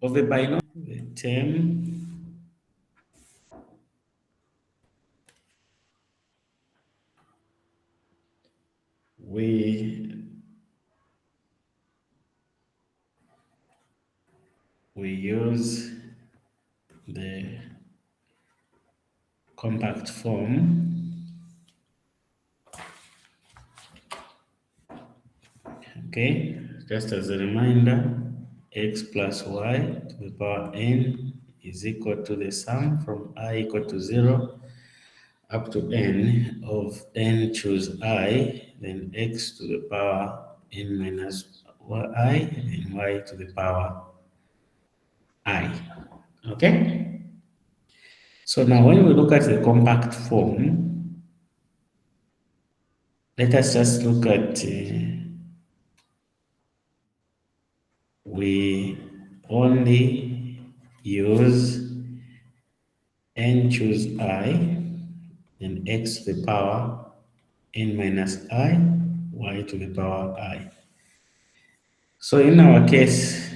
of a binomial, the term we use the compact form. Okay, just as a reminder, x plus y to the power n is equal to the sum from I equal to 0 up to n of n choose I, then x to the power n minus y, then y to the power I. Okay? So now when we look at the compact form, let us just look at, we only use n choose I, then x to the power n minus I, y to the power I. So in our case,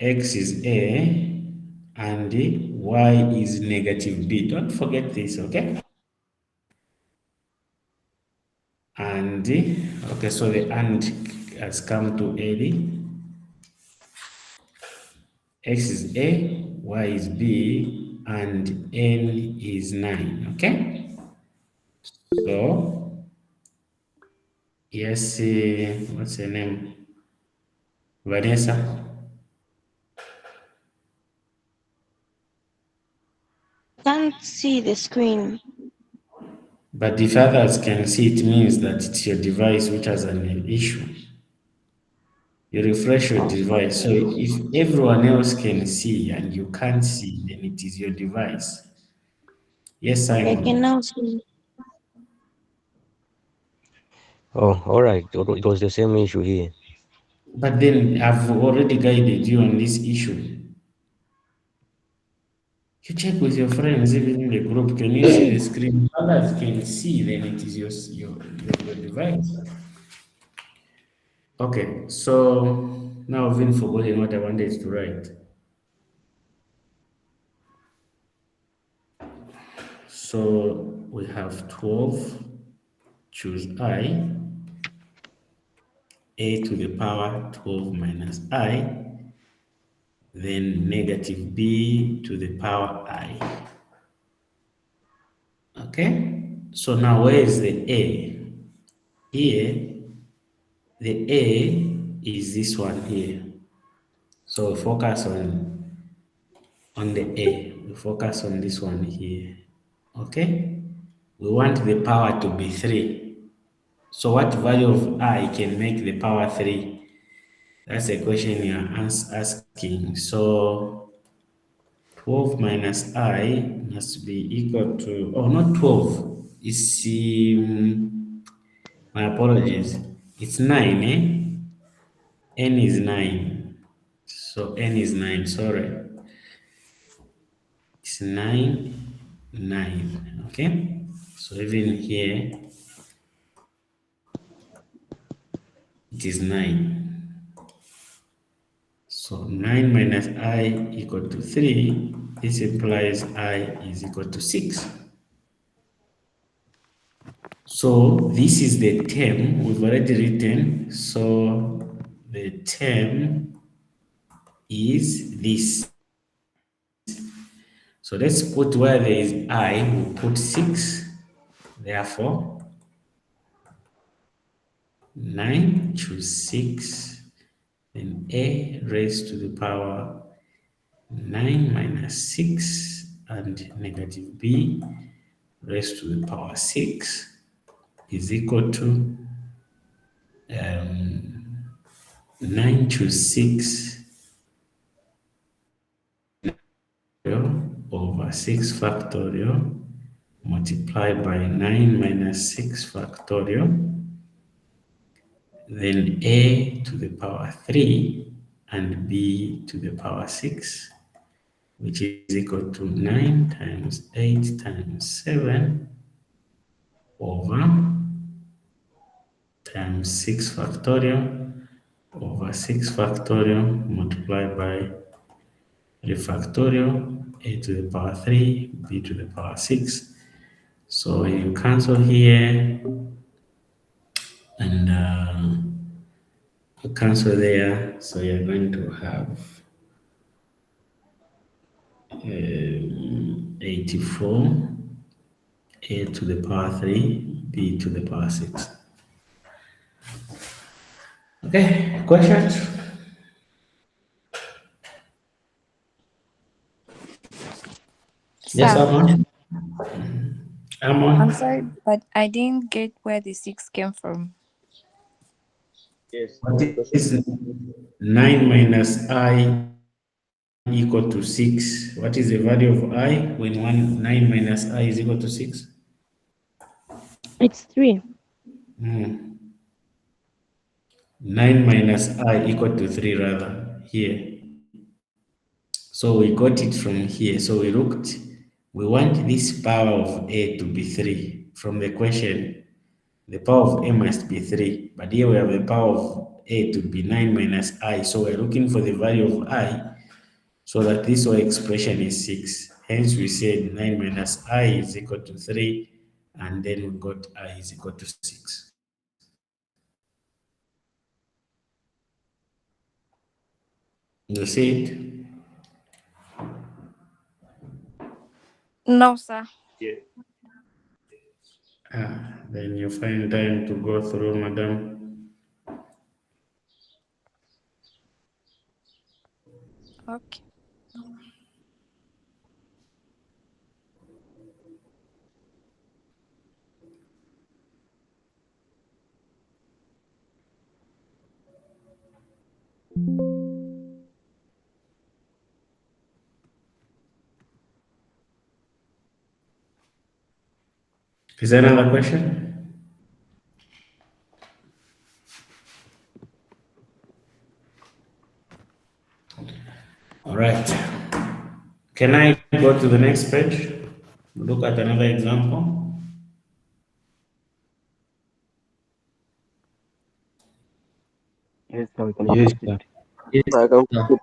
x is a and y is negative b. Don't forget this, okay? And, okay, so the and has come to a. X is a, y is b, and n is 9, okay? So, yes, what's her name? Vanessa. Can't see the screen. But if others can see, it means that it's your device which has an issue. You refresh your device. So if everyone else can see and you can't see, then it is your device. Yes, I can Simon. now see. Oh, all right. It was the same issue here. But then I've already guided you on this issue. You check with your friends, even in the group. Can you see the screen? If others can see, then it is your device. Okay, so now I've even forgotten what I wanted to write. So we have 12, choose I, a to the power 12 minus I, then negative b to the power I. Okay, so now where is the a? Here, the a is this one here. So we focus on the a. We focus on this one here. Okay, we want the power to be 3. So what value of I can make the power 3? That's a question you're asking. So 12 minus I must be equal to, oh, not 12. It's, my apologies. It's 9, eh? N is 9. So N is 9, sorry. It's 9, 9, okay? So even here, it is 9. So 9 minus I equal to 3. This implies I is equal to 6. So this is the term we've already written. So the term is this. So let's put where there is I, we'll put 6. Therefore, 9 choose 6. Then a raised to the power 9 minus 6 and negative b raised to the power 6 is equal to 9 choose 6 over 6 factorial multiplied by 9 minus 6 factorial, then a to the power 3 and b to the power 6, which is equal to 9 times 8 times 7 over becomes 6 factorial over 6 factorial multiplied by 3 factorial, a to the power 3, b to the power 6. So you cancel here and you cancel there. So you're going to have 84, a to the power 3, b to the power 6. Okay, questions? Yes, Sir, Amon? Amon? I'm sorry, but I didn't get where the 6 came from. Yes. What is 9 minus I equal to 6? What is the value of I when 9 minus I is equal to 6? It's 3. 9 minus I equal to 3 rather, here. So we got it from here. So we looked, we want this power of A to be 3. From the equation, the power of A must be 3. But here we have the power of A to be 9 minus I. So we're looking for the value of I so that this whole expression is 6. Hence we said 9 minus I is equal to 3. And then we got I is equal to 6. You see it? No, sir. Then you find time to go through, madam. Okay. Is there another question? All right. Can I go to the next page? Look at another example. Yes, sir, we can Yes, proceed. sir. Yes, I can sir. proceed.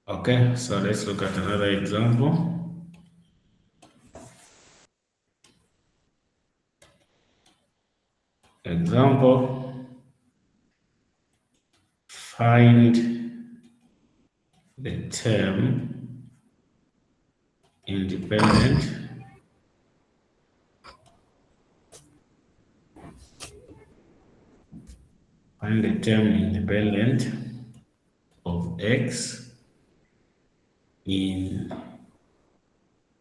Okay, so let's look at another example. Example, find the term independent of x in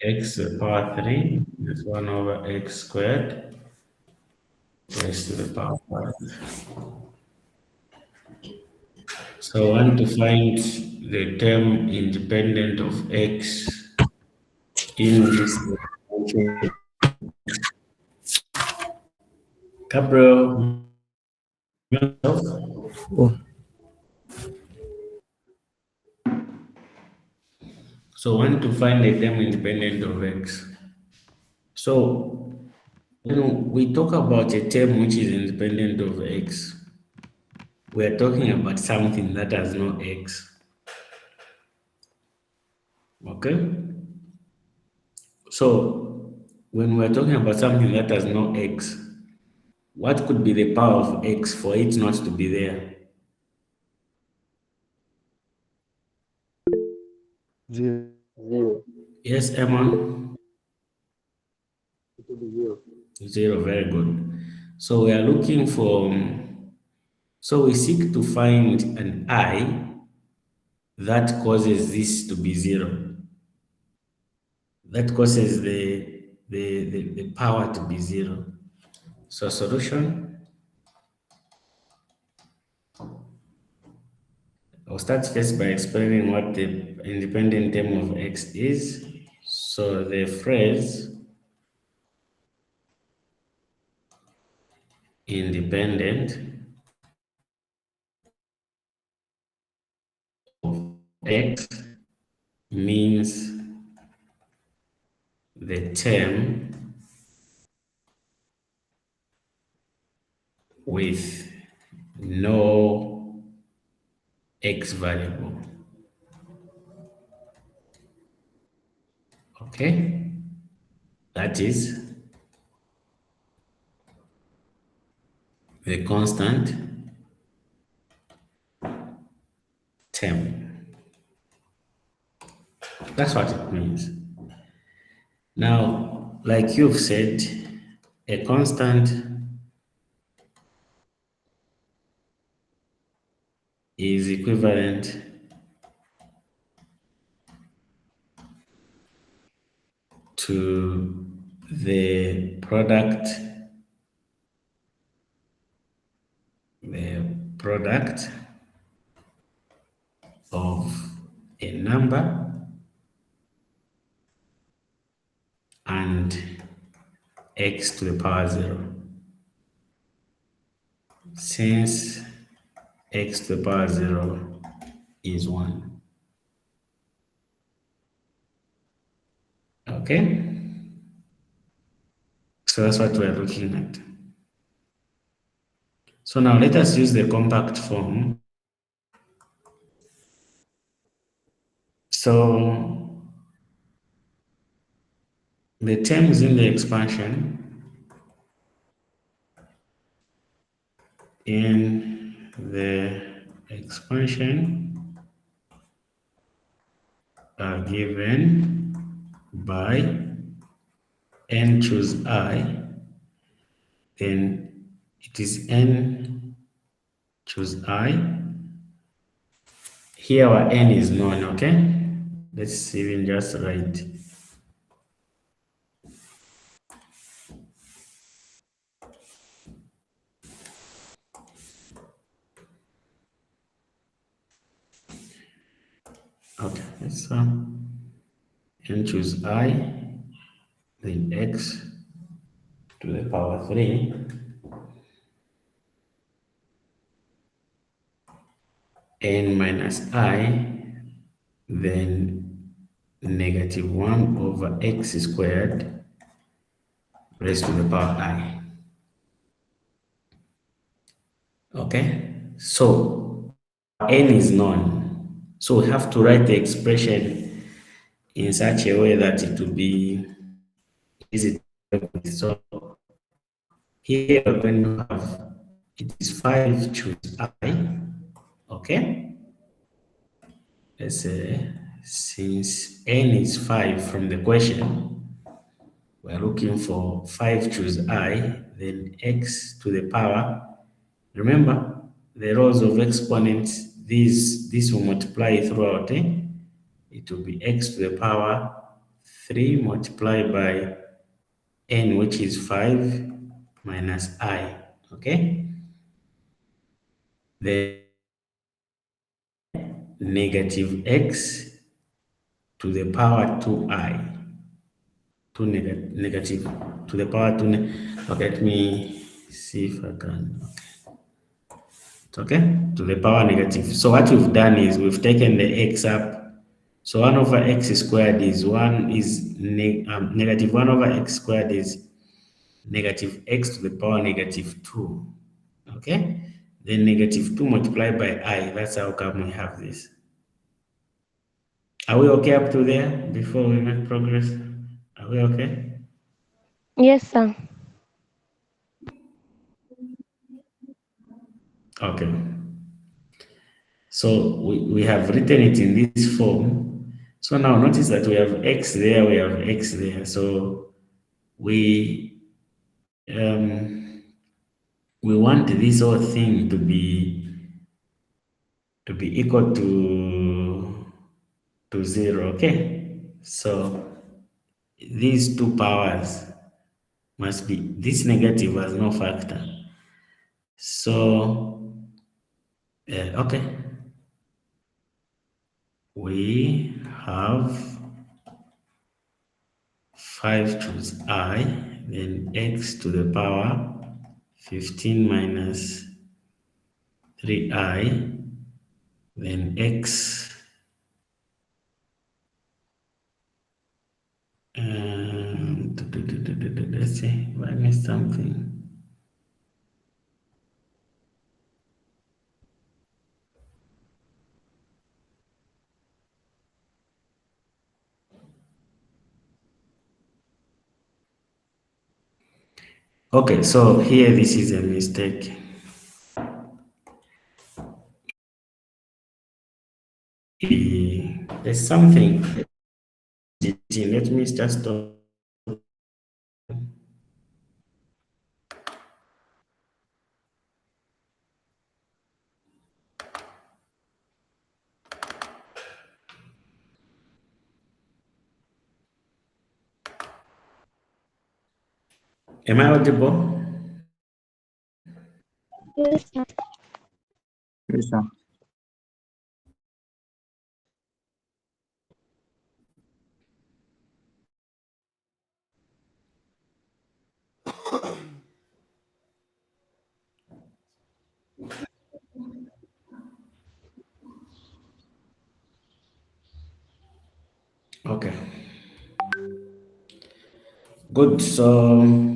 x to the power 3 is 1 over x squared raised to the power 5. So I want to find the term independent of x in this expansion. Gabriel, Oh, so I want to find the term independent of x. So when we talk about a term which is independent of x, we are talking about something that has no x. Okay? So when we're talking about something that has no x, what could be the power of x for it not to be there? 0. Yes, Emma? It will be 0. 0, very good. So we are looking for, so we seek to find an I that causes this to be 0. That causes the power to be 0. So solution, I'll start first by explaining what the independent term of x is. So the phrase independent of x means the term with no x variable. Okay, that is the constant term. That's what it means. Now, like you've said, a constant is equivalent to the product of a number and x to the power 0. Since x to the power 0 is 1. Okay? So that's what we're looking at. So now let us use the compact form. So the terms in the expansion are given by n choose I, then it is n choose I. Here our n is known, okay? Let's even just write okay, let's n choose I, then x to the power 3 n minus I, then negative 1 over x squared raised to the power I. Okay, so n is known, so we have to write the expression in such a way that it will be easy to work with. So here when you have it is 5 choose I, okay? Let's say since n is 5 from the question, we're looking for 5 choose I, then x to the power. Remember, the rows of exponents, this will multiply throughout. It will be x to the power 3 multiplied by n, which is 5, minus I. Okay? The negative x to the power 2I. Negative to the power 2. Okay, let me see if I can. Okay, to the power negative. So what we've done is we've taken the x up. So 1 over x squared is negative 1 over x squared is negative x to the power negative 2. Okay, then negative 2 multiplied by I. That's how come we have this. Are we okay up to there before we make progress? Are we okay? Yes, sir. Okay. So we have written it in this form. So now notice that we have x there, we have x there. So we want this whole thing to be equal to 0. Okay. So these two powers must be, this negative has no factor. So okay, we have 5 choose I, then x to the power 15 minus 3I, then x, let's see if I missed something. Okay, so here this is a mistake. There's something. Let me just stop. Am I audible? Yes, sir. Yes, sir. Okay. Good. So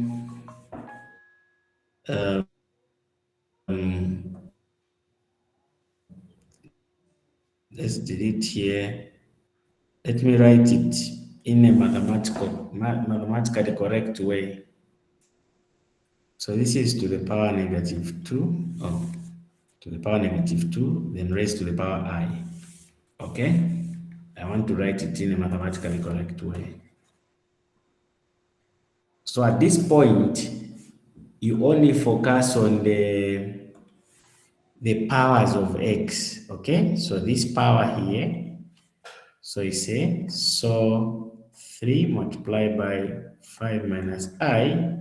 let's delete here. Let me write it in a mathematically correct way. So this is to the power negative 2, to the power negative 2, then raised to the power I. Okay? I want to write it in a mathematically correct way. So at this point, you only focus on the powers of x, okay? So this power here, so you say, so 3 multiplied by 5 minus I,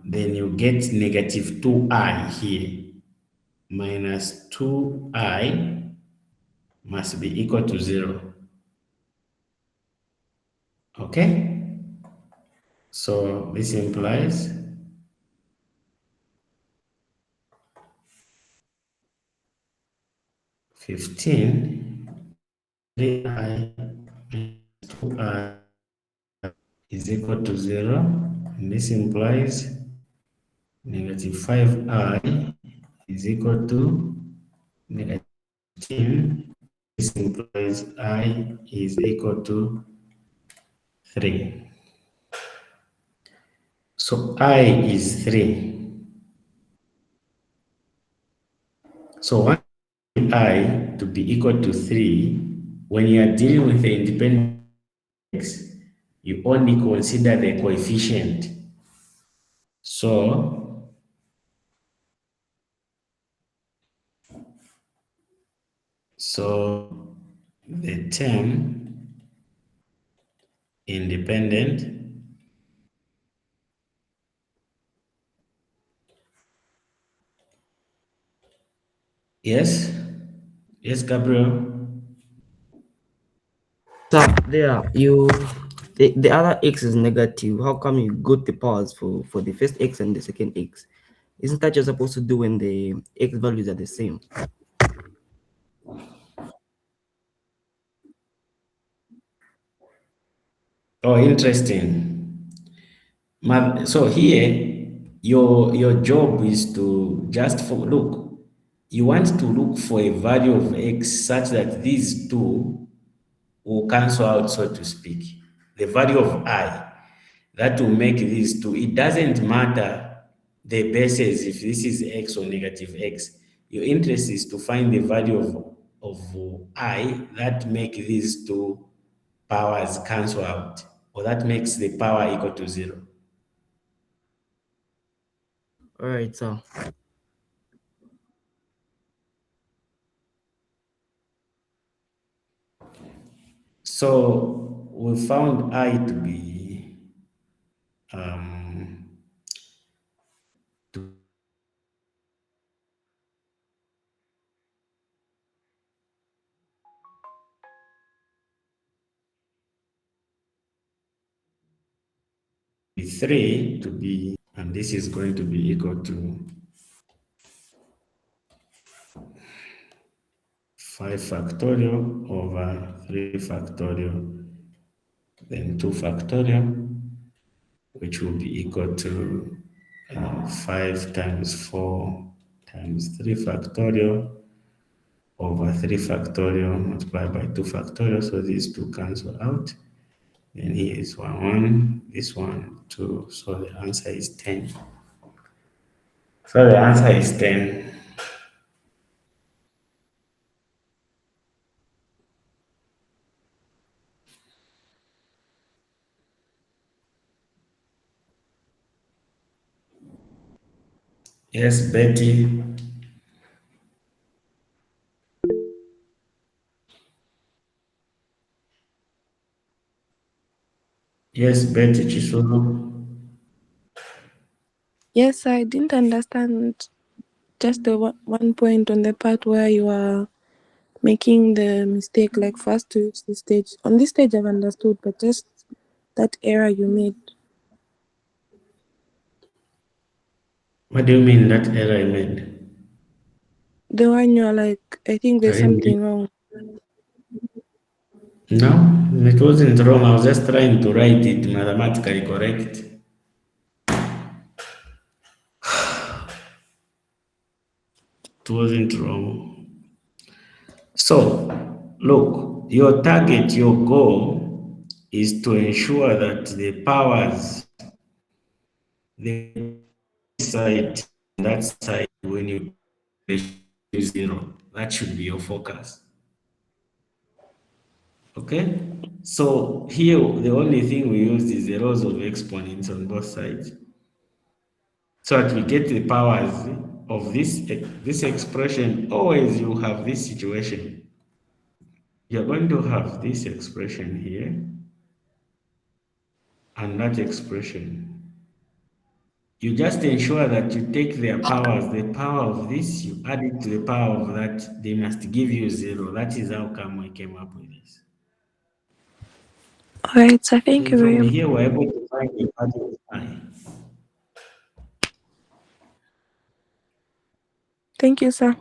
then you get negative 2I here, minus 2I must be equal to 0, okay? So this implies 15, 3I minus 2I is equal to 0, and this implies negative 5I is equal to negative 15. This implies I is equal to 3. So I is 3. So one I to be equal to 3, when you are dealing with the independent x, you only consider the coefficient. So the term independent yes, yes, Gabriel. So there, the other x is negative. How come you got the powers for the first x and the second x? Isn't that just supposed to do when the x values are the same? Oh, interesting. So here, your job is to just look. You want to look for a value of x such that these two will cancel out, so to speak. The value of I that will make these two. It doesn't matter the bases if this is x or negative x. Your interest is to find the value of I that make these two powers cancel out, or that makes the power equal to 0. All right, so So we found I to be um, to be 3 to be, and this is going to be equal to 5 factorial over 3 factorial, then 2 factorial, which will be equal to 5 times 4 times 3 factorial over 3 factorial multiplied by 2 factorial. So these two cancel out. Then here is 1, 1, this one, 2. So the answer is 10. So the answer is 10. Yes, Betty. Yes, Betty Chisulu. Yes, I didn't understand just the one point on the part where you are making the mistake, like first to reach this stage. On this stage, I've understood, but just that error you made. What do you mean that error I made? The one you're like, I think there's something wrong. No, it wasn't wrong. I was just trying to write it mathematically correct. It wasn't wrong. So, look, your target, your goal is to ensure that the powers, the side, that side, when you use 0, that should be your focus. Okay? So here, the only thing we used is the rows of exponents on both sides. So that we get the powers of this expression. Always you have this situation. You're going to have this expression here and that expression. You just ensure that you take their powers, the power of this, you add it to the power of that, they must give you 0. That is how come we came up with this. All right, so thank you Then very from much. here, we're able to find the value of I. Thank you, sir.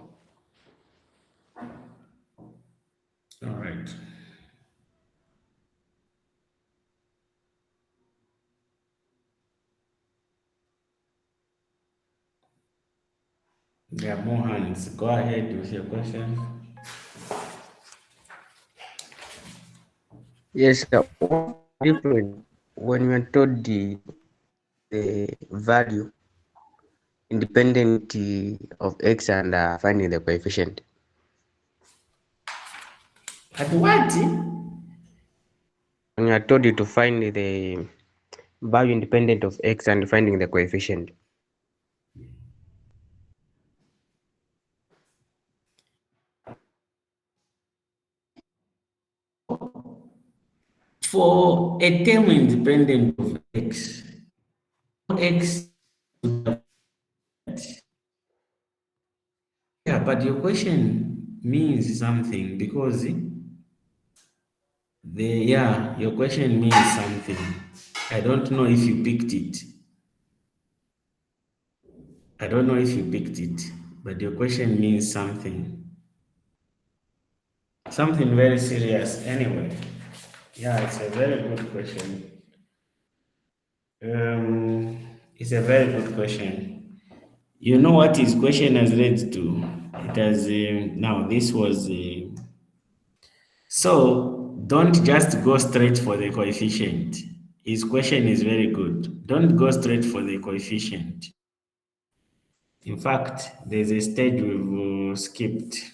All right. There are more hands. Go ahead with your question. Yes, what different when we are told the value independent of x and finding the coefficient. At what? When you are told you to find the value independent of x and finding the coefficient. For a term independent of x, yeah, but your question means something because your question means something. I don't know if you picked it. I don't know if you picked it, but your question means something. Something very serious anyway. Yeah, it's a very good question. It's a very good question. You know what his question has led to? It has now this was so don't just go straight for the coefficient. His question is very good. Don't go straight for the coefficient. In fact, there's a stage we've skipped.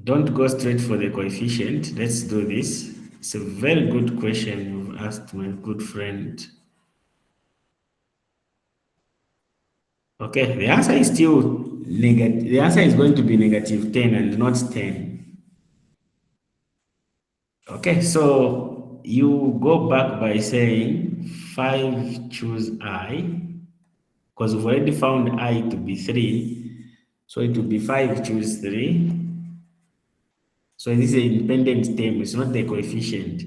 Don't go straight for the coefficient. Let's do this. It's a very good question you've asked, my good friend. Okay, the answer is still negative. The answer is going to be -10 and not 10. Okay, so you go back by saying 5 choose I, because we've already found I to be 3. So it will be 5 choose 3. So this is an independent term, it's not the coefficient.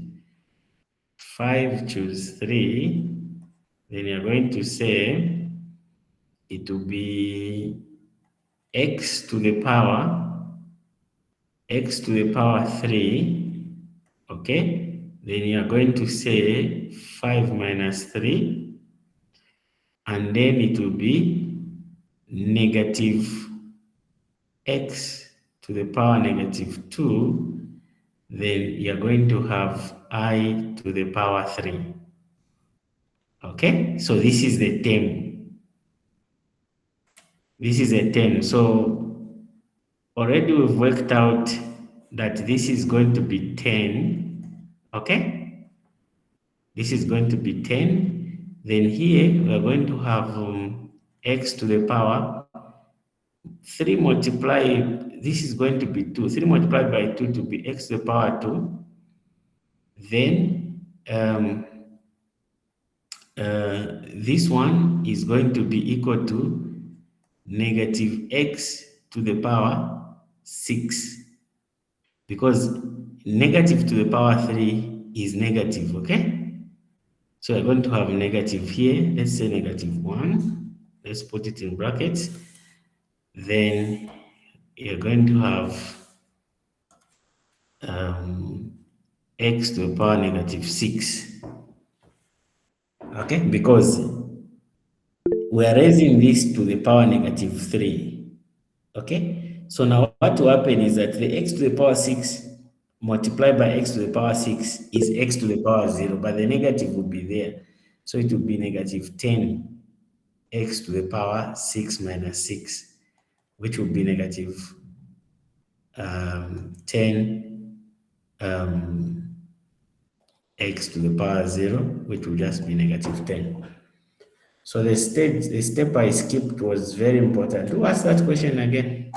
5 choose 3. Then you're going to say it will be x to the power 3. Okay, then you are going to say 5 minus 3, and then it will be negative x to the power -2 then you're going to have I to the power 3. Okay, so this is the term. This is a term. So already we've worked out that this is going to be 10. Okay, this is going to be 10. Then here we're going to have x to the power 3 multiplied, this is going to be 2. 3 multiplied by 2 to be x to the power 2. Then this one is going to be equal to negative x to the power 6. Because negative to the power 3 is negative, okay? So we're going to have negative here. Let's say negative 1. Let's put it in brackets. Then you're going to have x to the power negative 6. Okay, because we are raising this to the power negative 3. Okay, so now what will happen is that the x to the power 6 multiplied by x to the power 6 is x to the power 0, but the negative will be there. So it will be negative 10 x to the power 6 minus 6, which will be negative 10 x to the power 0, which will just be negative 10. So the step I skipped was very important. Who asked that question again?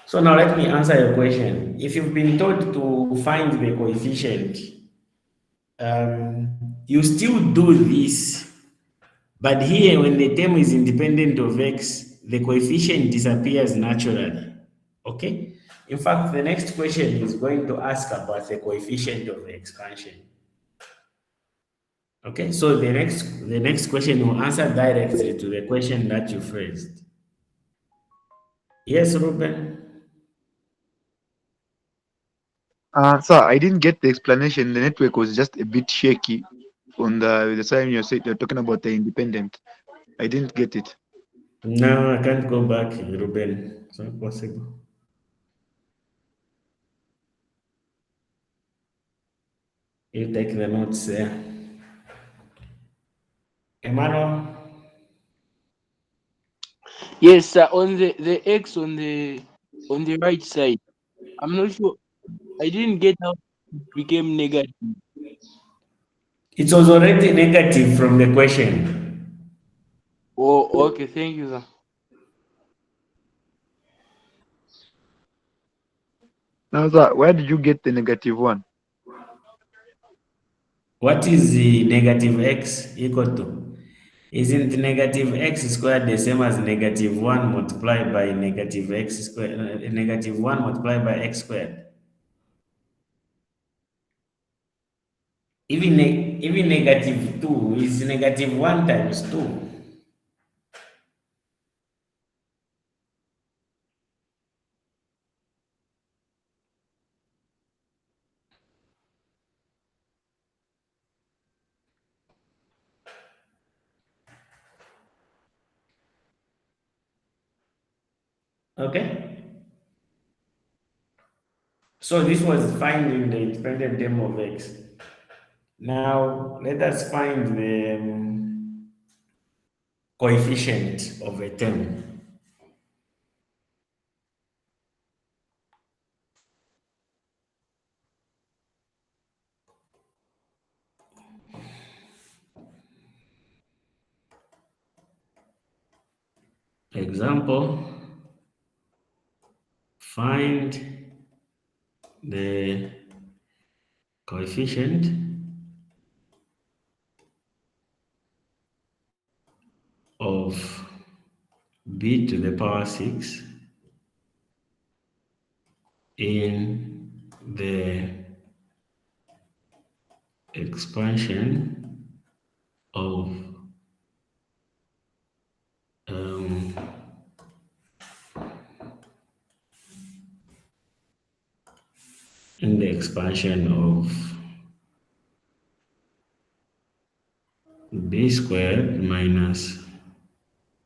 So now let me answer your question. If you've been told to find the coefficient, you still do this, but here when the term is independent of x, the coefficient disappears naturally. Okay? In fact, the next question is going to ask about the coefficient of the expansion. Okay, so the next question will answer directly to the question that you phrased. Yes, Ruben? Sir, I didn't get the explanation. The network was just a bit shaky on the time you're talking about the independent. I didn't get it. No, I can't go back, Ruben. It's not possible. You take the notes there. Emmanuel? Yes, sir. On the x on the right side, I'm not sure. I didn't get how it became negative. It was already negative from the question. Oh, okay. Thank you, sir. Now, sir, where did you get the negative one? What is the negative x equal to? Isn't negative x squared the same as negative 1 multiplied by negative x squared, negative 1 multiplied by x squared? Even negative 2 is negative 1 times 2. Okay? So this was finding the independent term of x. Now, let us find the coefficient of a term. Example, find the coefficient of b to the power 6 in the expansion of in the expansion of b squared minus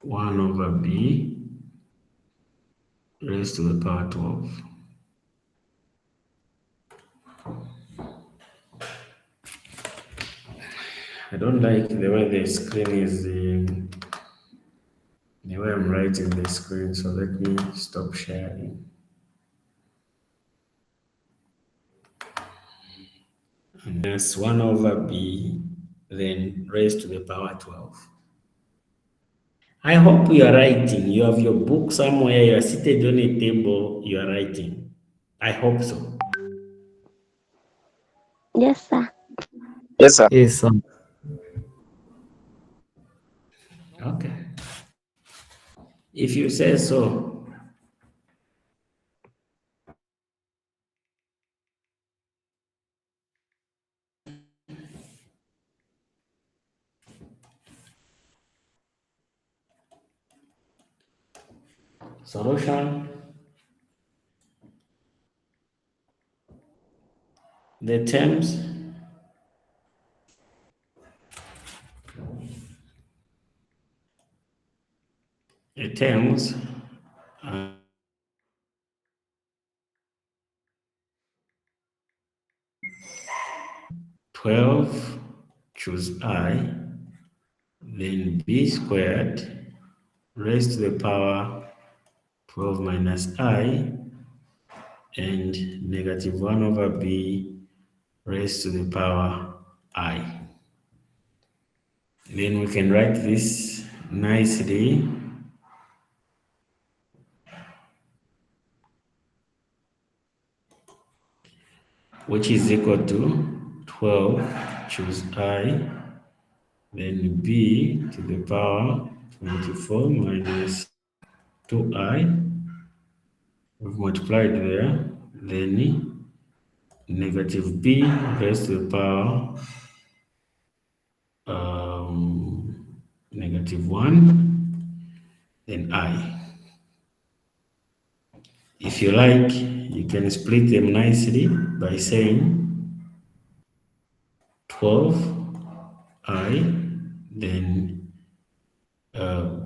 1 over b raised to the power 12. I don't like the way the screen is, the way I'm writing the screen, so let me stop sharing. And that's 1 over b, then raised to the power 12. I hope you are writing. You have your book somewhere, you are seated on a table, you are writing. I hope so. Yes, sir. Yes, sir. Yes, Okay. If you say so. Solution. The terms. The terms. 12, choose I, then b squared raised to the power 12 minus I, and negative 1 over b raised to the power I. Then we can write this nicely. Which is equal to 12, choose I, then b to the power 24 minus 2I. We've multiplied there, then negative b raised to the power negative 1, then I. If you like, you can split them nicely by saying 12I, then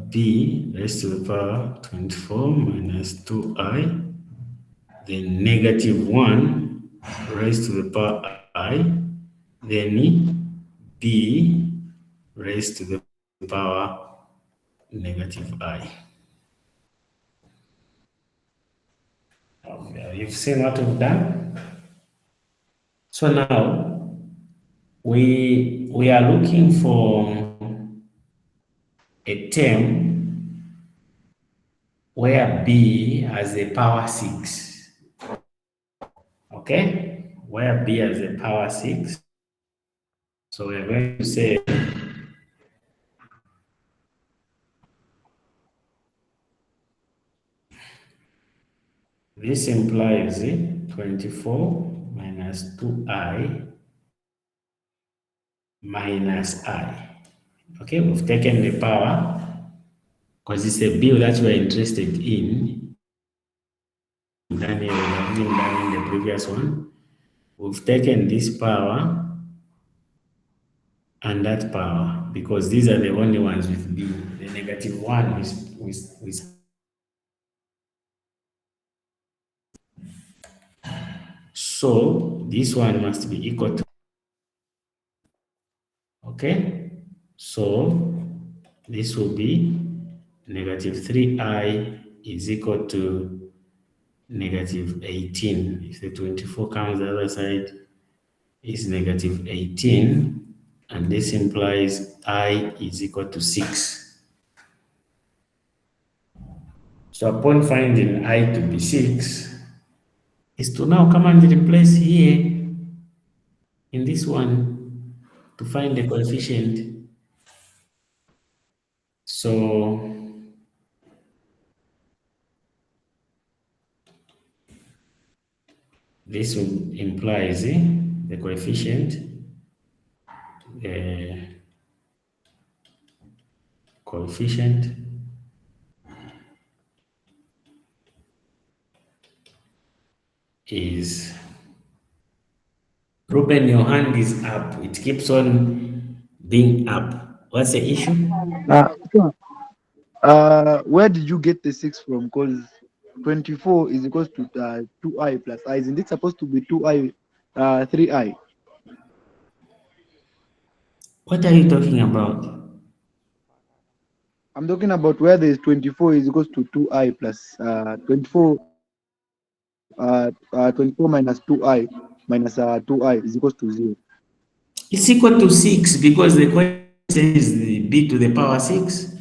b raised to the power 24 minus 2I, then negative 1 raised to the power I, then b raised to the power negative I. You've seen what we've done? So now we are looking for a term where b has a power 6. Okay? Where b has a power 6. So we're going to say this implies 24 minus 2I minus I. Okay, we've taken the power because it's a bill that we're interested in. Daniel, we have been done in the previous one. We've taken this power and that power because these are the only ones with B. The negative one with so this one must be equal to, okay? So this will be negative 3I is equal to negative 18. If the 24 comes the other side, is negative 18. And this implies I is equal to 6. So upon finding I to be 6, is to now come and replace here in this one to find the coefficient. So this implies the coefficient is, Ruben, your hand is up. It keeps on being up. What's the issue? Where did you get the 6 from? Because 24 is equals to 2i plus I. Isn't it supposed to be 2i, 3i? What are you talking about? I'm talking about where there is 24 is equals to 2i plus 24 24 minus 2i minus 2i is equals to 0. It's equal to 6 because the question is the b to the power 6.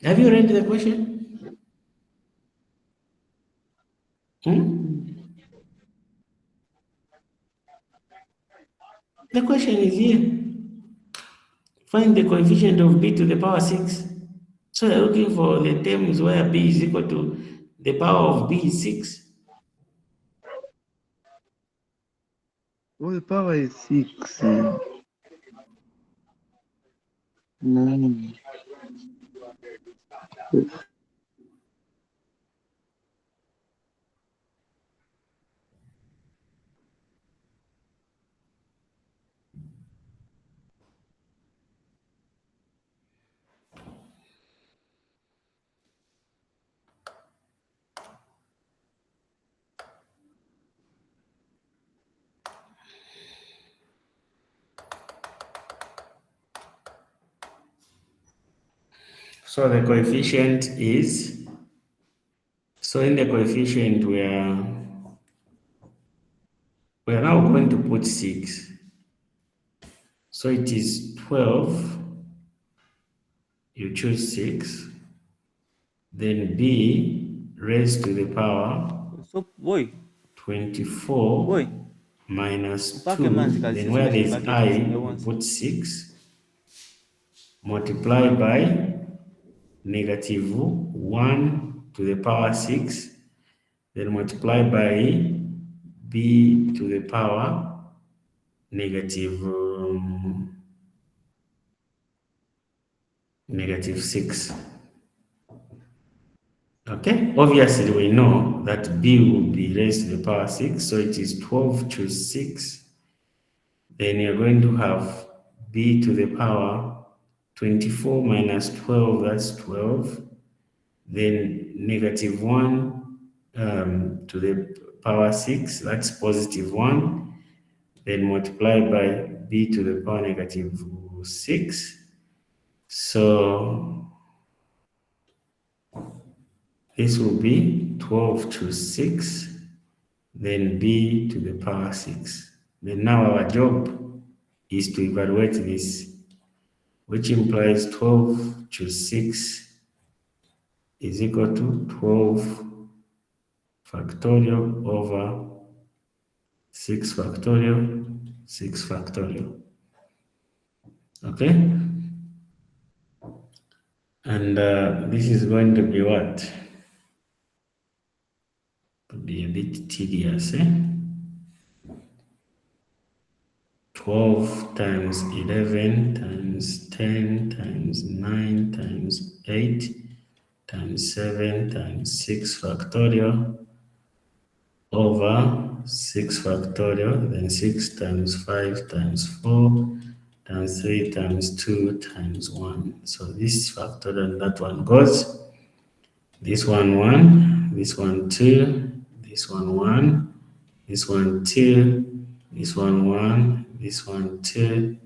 Have you read the question? The question is here. Find the coefficient of b to the power 6. So you're looking for the terms where b is equal to the power of b is 6. Well, the power is 6. So the coefficient is, so in the coefficient we are now going to put 6. So it is 12, you choose 6, then b raised to the power So boy, 24 boy, minus 2, mpaka manzi then kazi where sisi there's mpaka I, kazi you once. put 6, multiply by negative 1 to the power 6, then multiply by b to the power negative negative 6. Okay, obviously we know that b will be raised to the power 6, so it is 12 choose 6. Then you're going to have b to the power 24 minus 12, that's 12. Then negative 1 to the power 6, that's positive 1. Then multiply by b to the power negative 6. So this will be 12 to 6, then b to the power 6. Then now our job is to evaluate this, which implies 12 to 6 is equal to 12 factorial over 6 factorial, 6 factorial. Okay? And this is going to be what? To be a bit tedious, eh? 12 times 11 times 10 times 9 times 8 times 7 times 6 factorial over 6 factorial, then 6 times 5 times 4 times 3 times 2 times 1. So this factorial and that one goes. This one 1, this one 2, this one 1, this one 2, this one 1, this one 2,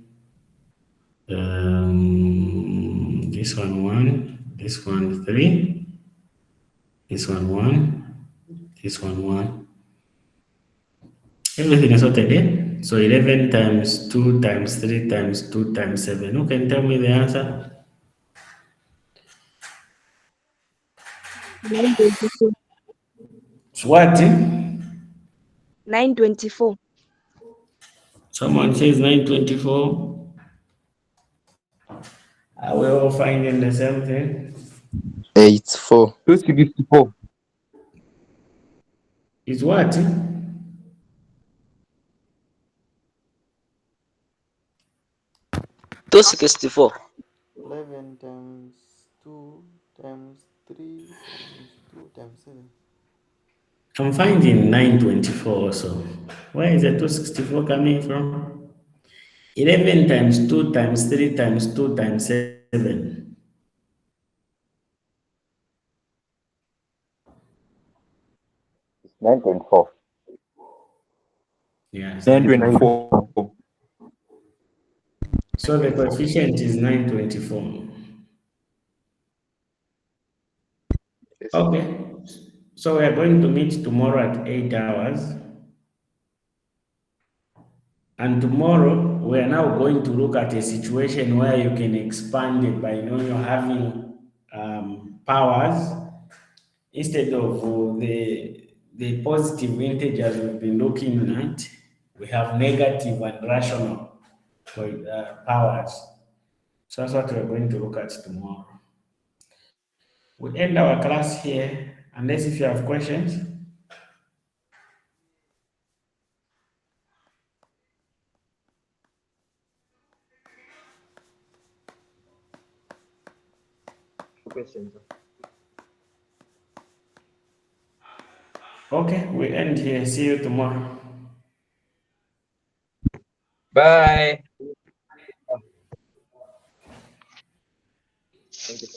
this one 1, this one 3, this one 1, this one 1. Everything is sorted, eh? So 11 times 2 times 3 times 2 times 7. Who can tell me the answer? 924. It's what? 924. Someone says 924. Are we all finding the same thing? 84. 264. It's what? 264. 11 times 2 times 3 times 2 times 7. I'm finding 924 also. Where is the 264 coming from? 11 times 2 times 3 times 2 times 7. 9.4. Yes, 924. So the coefficient is 924. Yes. Okay. So we are going to meet tomorrow at 8 hours. And tomorrow we are now going to look at a situation where you can expand it by you're having powers instead of the positive integers we've been looking at. We have negative and rational powers. So that's what we're going to look at tomorrow. We end our class here, unless if you have questions. Okay, we end here. See you tomorrow. Bye. Thank you.